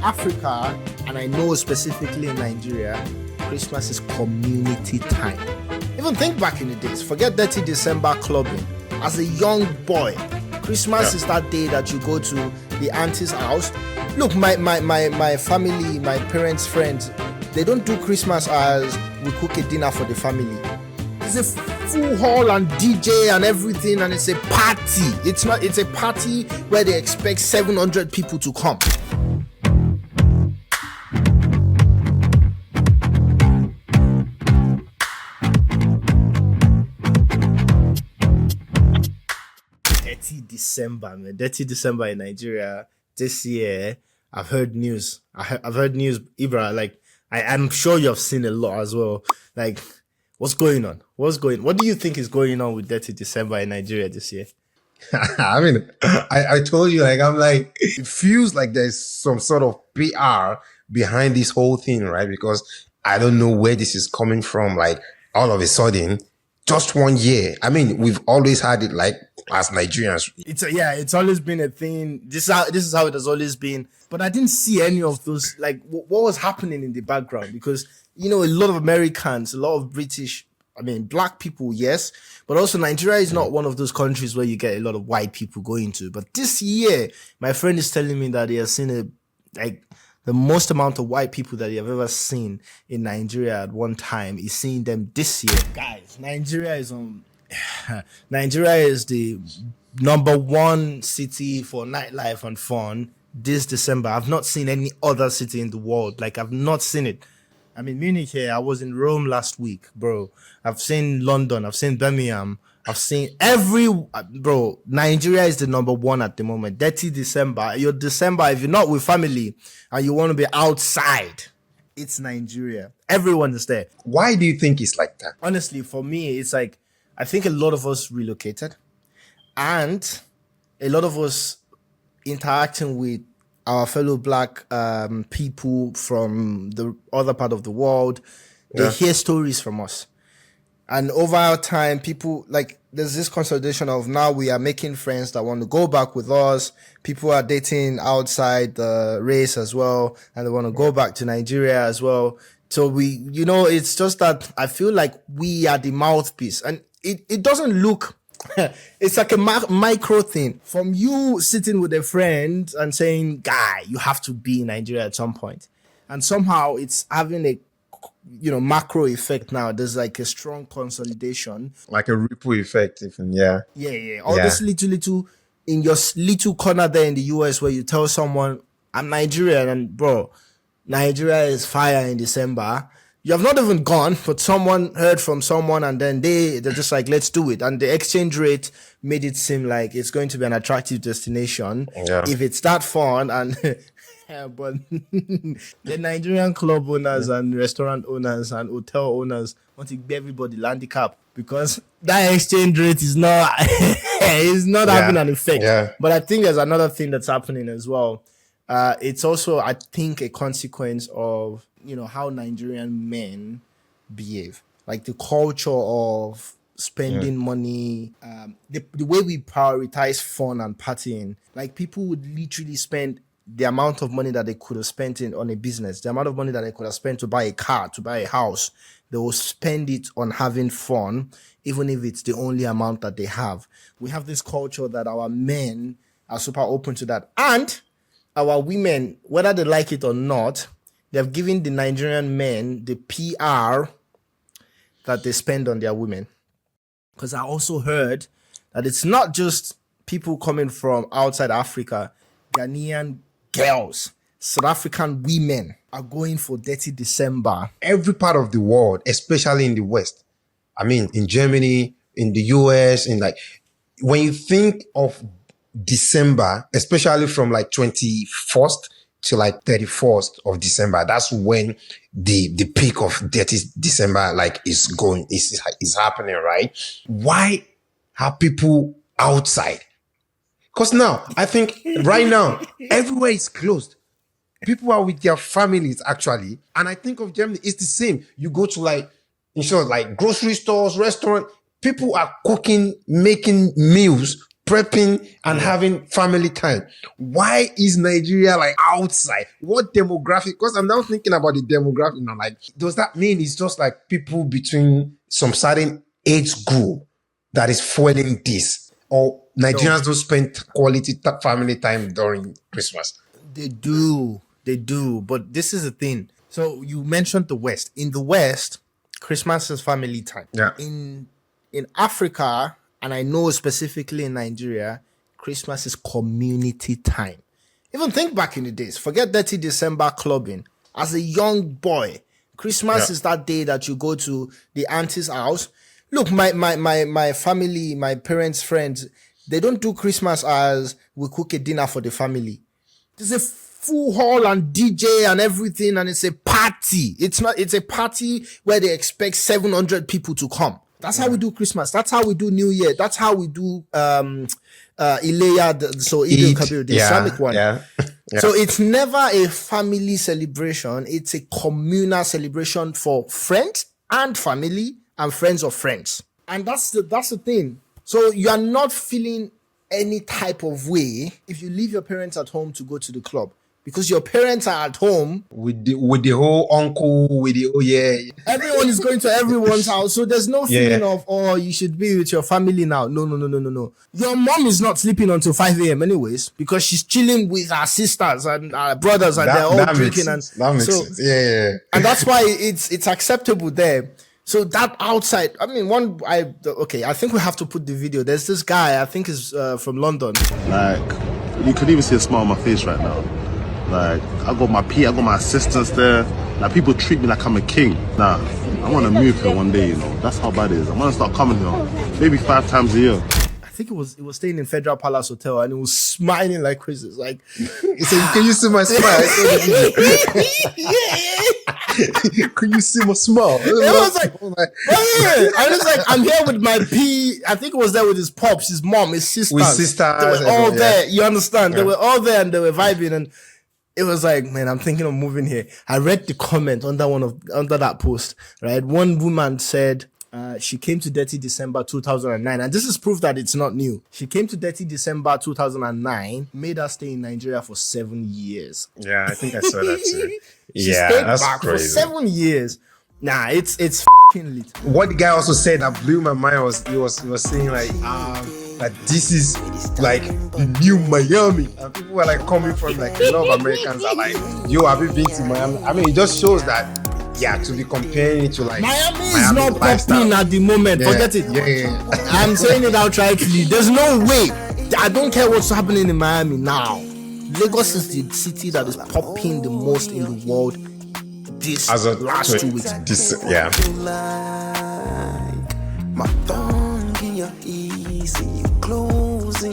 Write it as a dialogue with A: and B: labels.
A: Africa, and I know specifically in Nigeria, Christmas is community time. Even think back in the days, forget dirty December clubbing. As a young boy, Christmas is that day that you go to the auntie's house. Look, my family, my parents' friends, they don't do Christmas as we cook a dinner for the family. It's a full hall and DJ and everything, and it's a party. It's a party where they expect 700 people to come. Dirty December in Nigeria this year. I've heard news. I've heard news, Ibra. Like I'm sure you've seen a lot as well. Like, what's going on? What do you think is going on with Dirty December in Nigeria this year?
B: I mean, I told you, I'm like, it feels like there's some sort of PR behind this whole thing, right? Because I don't know where this is coming from. Like, all of a sudden, just 1 year. I mean, we've always had it like as Nigerians.
A: It's always been a thing. This is how it has always been. But I didn't see any of those. Like, what was happening in the background? Because a lot of Americans, a lot of British, black people, yes, but also Nigeria is not one of those countries where you get a lot of white people going to. But this year, my friend is telling me that he has seen the most amount of white people that you have ever seen in Nigeria at one time is seeing them this year. Guys, Nigeria is the number one city for nightlife and fun this December. I've not seen any other city in the world. Like, I've not seen it. Munich here. I was in Rome last week, bro. I've seen London. I've seen Birmingham. I've seen Nigeria is the number one at the moment. Dirty December. Your December, if you're not with family and you want to be outside, it's Nigeria. Everyone is there.
B: Why do you think it's like that?
A: Honestly, for me, it's like, I think a lot of us relocated and a lot of us interacting with our fellow black people from the other part of the world. They hear stories from us. And over time, people, like, there's this consolidation of now we are making friends that want to go back with us. People are dating outside the race as well, and they want to go back to Nigeria as well. So it's just that I feel like we are the mouthpiece. And it doesn't look, it's like a micro thing. From you sitting with a friend and saying, guy, you have to be in Nigeria at some point. And somehow it's having a macro effect now. There's like a strong consolidation,
B: like a ripple effect, even.
A: All this little in your little corner there in the US where you tell someone I'm Nigerian, and bro, Nigeria is fire in December. You have not even gone, but someone heard from someone, and then they're just like, let's do it. And the exchange rate made it seem like it's going to be an attractive destination if it's that fun. And but the Nigerian club owners and restaurant owners and hotel owners want to give everybody handicap because that exchange rate is not having an effect. But I think there's another thing that's happening as well. It's also, I think, a consequence of how Nigerian men behave, like the culture of spending money, the way we prioritize fun and partying. Like, people would literally spend the amount of money that they could have spent on a business, the amount of money that they could have spent to buy a car, to buy a house. They will spend it on having fun, even if it's the only amount that they have. We have this culture that our men are super open to that, and our women, whether they like it or not, they've given the Nigerian men the PR that they spend on their women. Because I also heard that it's not just people coming from outside Africa. Ghanaian girls, South African women are going for Dirty December.
B: Every part of the world, especially in the West. In Germany, in the US, when you think of December, especially from 21st to 31st of December, that's when the peak of Dirty December is happening, right? Why are people outside? Because now, I think right now, everywhere is closed. People are with their families, actually. And I think of Germany, it's the same. You go to grocery stores, restaurant, people are cooking, making meals prepping and having family time. Why is Nigeria like outside? What demographic? Because I'm now thinking about the demographic now. Like, does that mean it's just like people between some certain age group that is fueling this? Or Nigerians don't spend quality family time during Christmas?
A: They do. But this is the thing. So you mentioned the West. In the West, Christmas is family time.
B: Yeah.
A: In Africa, and I know specifically in Nigeria, Christmas is community time. Even think back in the days. Forget Detty December clubbing. As a young boy, Christmas is that day that you go to the auntie's house. Look, my family, my parents' friends, they don't do Christmas as we cook a dinner for the family. There's a full hall and DJ and everything, and it's a party. It's a party where they expect 700 people to come. That's how we do Christmas. That's how we do New Year. That's how we do Ileya, so Eid al-Kabir, the Islamic one.
B: Yeah.
A: So it's never a family celebration. It's a communal celebration for friends and family and friends of friends. And that's the thing. So you are not feeling any type of way if you leave your parents at home to go to the club. Because your parents are at home
B: with the whole uncle, with the
A: everyone is going to everyone's house, so there's no feeling of you should be with your family now. No. Your mom is not sleeping until 5 a.m. anyways because she's chilling with her sisters and her brothers, and they're all drinking. And
B: that makes sense. Yeah.
A: And that's why it's acceptable there. So that outside, I mean, I think we have to put the video. There's this guy, I think is from London.
C: Like, you could even see a smile on my face right now. Like, I got my assistants there. Like, people treat me like I'm a king. Nah, I want to move here one day, you know. That's how bad it is. I want to start coming here, maybe 5 times a year.
A: I think it was staying in Federal Palace Hotel, and it was smiling like crazy. It's like,
B: he said, "Can you see my smile?" I saw the video. Can you see my smile?
A: It was like, I was like, I'm here with my I think it was there with his pops, his mom, his sisters.
B: With sisters,
A: they were all there. You understand? They were all there, and they were vibing, and it was like, man, I'm thinking of moving here. I read the comment under that post, right? One woman said she came to Detty December 2009, and this is proof that it's not new. She came to Detty December 2009, made her stay in Nigeria for 7 years.
B: Yeah, I think I saw that too.
A: She stayed
B: that's
A: back
B: crazy.
A: for 7 years. Nah, it's f***ing lit.
B: What the guy also said that blew my mind was he was saying like that this is like new Miami, and people were like coming from like a lot of Americans are like, yo, have you been to Miami? I mean, it just shows that to be comparing it to like
A: Miami is not popping at the moment. Forget it.
B: Yeah.
A: I'm saying it outrightly. There's no way. I don't care what's happening in Miami now. Lagos is the city that is popping the most in the world last 2 weeks.
D: My thumb in your easy, close.